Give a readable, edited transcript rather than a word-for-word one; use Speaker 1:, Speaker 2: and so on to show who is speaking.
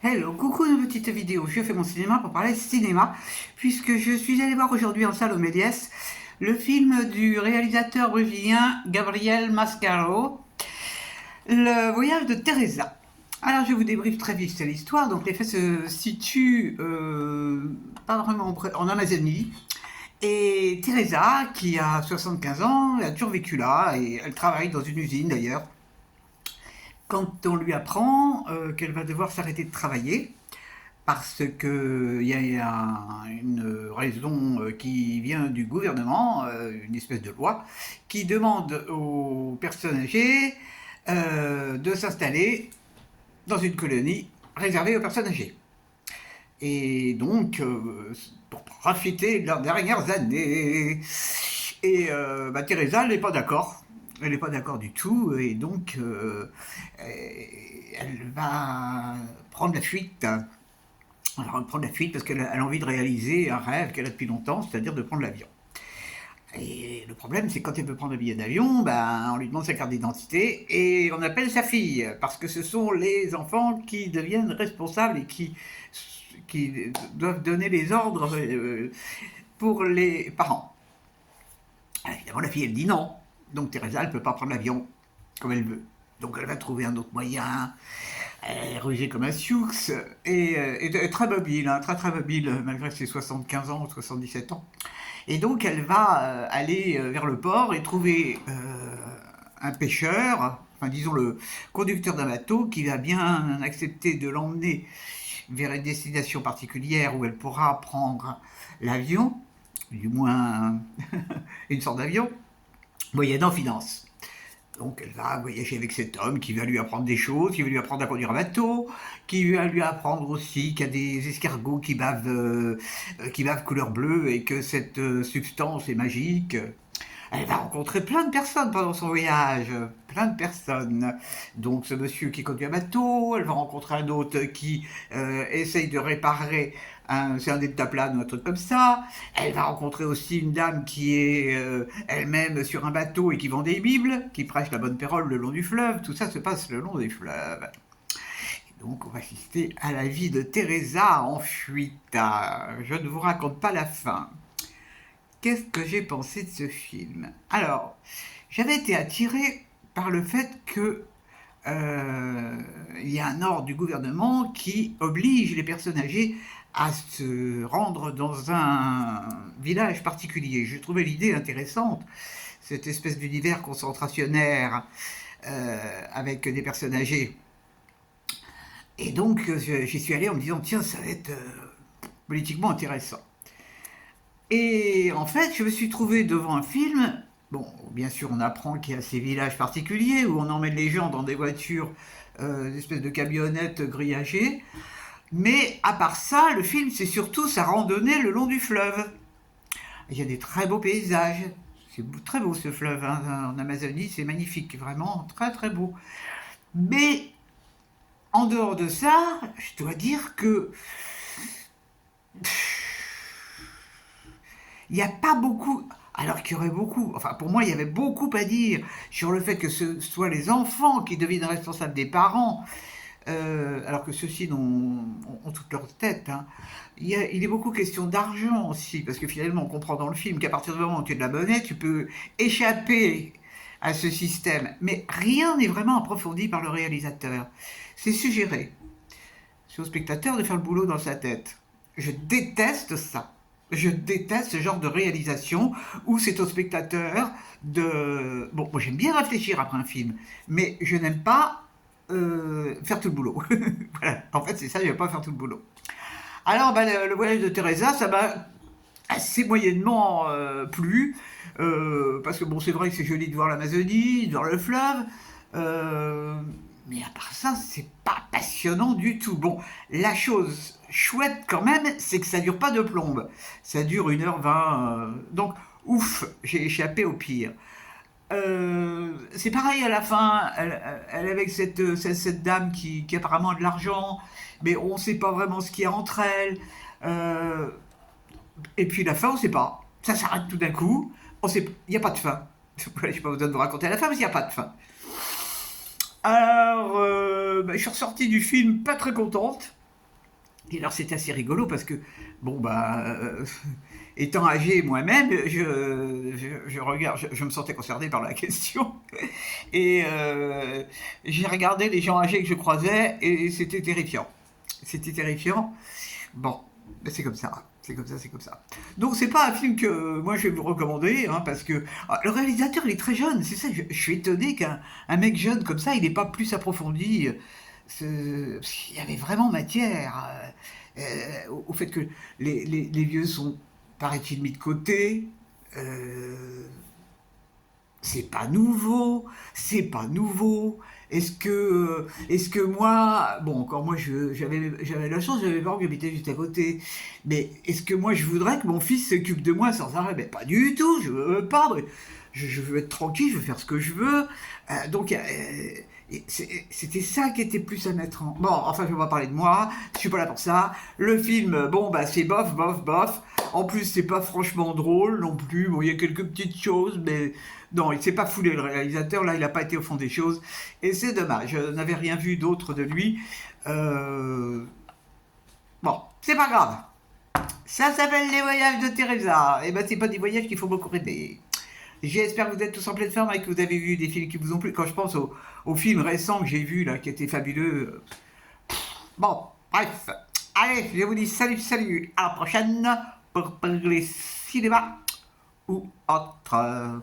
Speaker 1: Hello, coucou, une petite vidéo. Je fais mon cinéma pour parler cinéma, puisque je suis allé voir aujourd'hui en salle au Méliès le film du réalisateur brésilien Gabriel Mascaro, Le voyage de Teresa. Alors je vous débriefe très vite l'histoire. Donc les faits se situent pas vraiment en Amazonie. Et Teresa, qui a 75 ans, elle a toujours vécu là, et elle travaille dans une usine d'ailleurs. Quand on lui apprend qu'elle va devoir s'arrêter de travailler, parce qu'il y a une raison qui vient du gouvernement, une espèce de loi, qui demande aux personnes âgées de s'installer dans une colonie réservée aux personnes âgées. Et donc, pour profiter de leurs dernières années. Et Teresa, elle n'est pas d'accord. Elle n'est pas d'accord du tout, et donc elle va prendre la fuite. Alors, prendre la fuite parce qu'elle a envie de réaliser un rêve qu'elle a depuis longtemps, c'est-à-dire de prendre l'avion. Et le problème, c'est quand elle veut prendre un billet d'avion, on lui demande sa carte d'identité et on appelle sa fille, parce que ce sont les enfants qui deviennent responsables et qui doivent donner les ordres pour les parents. Alors, évidemment, la fille, elle dit non. Donc Teresa, elle ne peut pas prendre l'avion comme elle veut. Donc elle va trouver un autre moyen. Elle est rusée comme un sioux et très mobile, hein, très très mobile, malgré ses 75 ans ou 77 ans. Et donc elle va aller vers le port et trouver un pêcheur, enfin disons le conducteur d'un bateau, qui va bien accepter de l'emmener vers une destination particulière où elle pourra prendre l'avion, du moins une sorte d'avion, moyennant finance. Donc elle va voyager avec cet homme qui va lui apprendre des choses, qui va lui apprendre à conduire un bateau, qui va lui apprendre aussi qu'il y a des escargots qui bavent couleur bleue et que cette substance est magique. Elle va rencontrer plein de personnes pendant son voyage, plein de personnes. Donc ce monsieur qui conduit un bateau, elle va rencontrer un autre qui essaye de réparer c'est un deltaplane ou un truc comme ça. Elle va rencontrer aussi une dame qui est elle-même sur un bateau et qui vend des bibles, qui prêche la bonne parole le long du fleuve. Tout ça se passe le long des fleuves. Donc on va assister à la vie de Teresa en fuite. Je ne vous raconte pas la fin. Qu'est-ce que j'ai pensé de ce film? Alors, j'avais été attiré par le fait que il y a un ordre du gouvernement qui oblige les personnes âgées à se rendre dans un village particulier. Je trouvais l'idée intéressante, cette espèce d'univers concentrationnaire avec des personnes âgées. Et donc j'y suis allé en me disant, tiens, ça va être politiquement intéressant. Et en fait, je me suis trouvé devant un film. Bon, bien sûr, on apprend qu'il y a ces villages particuliers où on emmène les gens dans des voitures, des espèces de camionnettes grillagées. Mais à part ça, le film, c'est surtout sa randonnée le long du fleuve. Il y a des très beaux paysages. C'est très beau ce fleuve, hein, en Amazonie, c'est magnifique, vraiment très très beau. Mais en dehors de ça, je dois dire que il n'y a pas beaucoup, alors qu'il y aurait beaucoup, enfin pour moi il y avait beaucoup à dire sur le fait que ce soit les enfants qui deviennent responsables des parents, alors que ceux-ci ont toute leur tête. Hein. Il est beaucoup question d'argent aussi, parce que finalement on comprend dans le film qu'à partir du moment où tu as de la monnaie, tu peux échapper à ce système. Mais rien n'est vraiment approfondi par le réalisateur. C'est suggéré. C'est au spectateur de faire le boulot dans sa tête. Je déteste ça. Je déteste ce genre de réalisation où c'est au spectateur de... Bon, moi j'aime bien réfléchir après un film, mais je n'aime pas faire tout le boulot. Voilà. En fait, c'est ça, je n'aime pas faire tout le boulot. Alors, le voyage de Teresa, ça m'a assez moyennement plu, parce que bon, c'est vrai que c'est joli de voir l'Amazonie, de voir le fleuve, mais à part ça, c'est pas passionnant du tout. Bon, la chose chouette quand même, c'est que ça dure pas de plombe. Ça dure 1h20. Donc, ouf, j'ai échappé au pire. C'est pareil à la fin, elle est avec cette dame qui apparemment a de l'argent, mais on ne sait pas vraiment ce qu'il y a entre elles. Euh, et puis la fin, on ne sait pas. Ça s'arrête tout d'un coup. Il n'y a pas de fin. Je n'ai pas besoin de vous raconter la fin, mais il n'y a pas de fin. Alors, je suis ressortie du film pas très contente. Et alors c'est assez rigolo parce que, bon bah, étant âgé moi-même, je regarde, je me sentais concerné par la question. Et j'ai regardé les gens âgés que je croisais et c'était terrifiant. C'était terrifiant. Bon, ben c'est comme ça. C'est comme ça, c'est comme ça. Donc c'est pas un film que moi je vais vous recommander, hein, parce que le réalisateur il est très jeune, c'est ça, je suis étonné qu'un mec jeune comme ça, il n'est pas plus approfondi. Il y avait vraiment matière au fait que les vieux sont, paraît-il, mis de côté. Euh, c'est pas nouveau, c'est pas nouveau. Est-ce que moi, bon, encore moi, j'avais la chance, j'avais mes parents qui habitaient juste à côté, mais est-ce que moi, je voudrais que mon fils s'occupe de moi sans arrêt? Mais pas du tout, je veux pas, je veux être tranquille, je veux faire ce que je veux. Donc, c'était ça qui était plus à mettre en... Bon, enfin, je vais pas parler de moi, je suis pas là pour ça. Le film, bon, bah, c'est bof, bof, bof. En plus, c'est pas franchement drôle non plus. Bon, il y a quelques petites choses, mais non, il s'est pas foulé, le réalisateur. Là, il n'a pas été au fond des choses. Et c'est dommage. Je n'avais rien vu d'autre de lui. Euh, Bon, c'est pas grave. Ça s'appelle les voyages de Teresa. Et ben, c'est pas des voyages qu'il faut beaucoup rêver. J'espère que vous êtes tous en pleine forme et que vous avez vu des films qui vous ont plu. Quand je pense aux films récents que j'ai vus, là, qui étaient fabuleux. Bon, bref. Allez, je vous dis salut, salut. À la prochaine pour parler cinéma ou autre.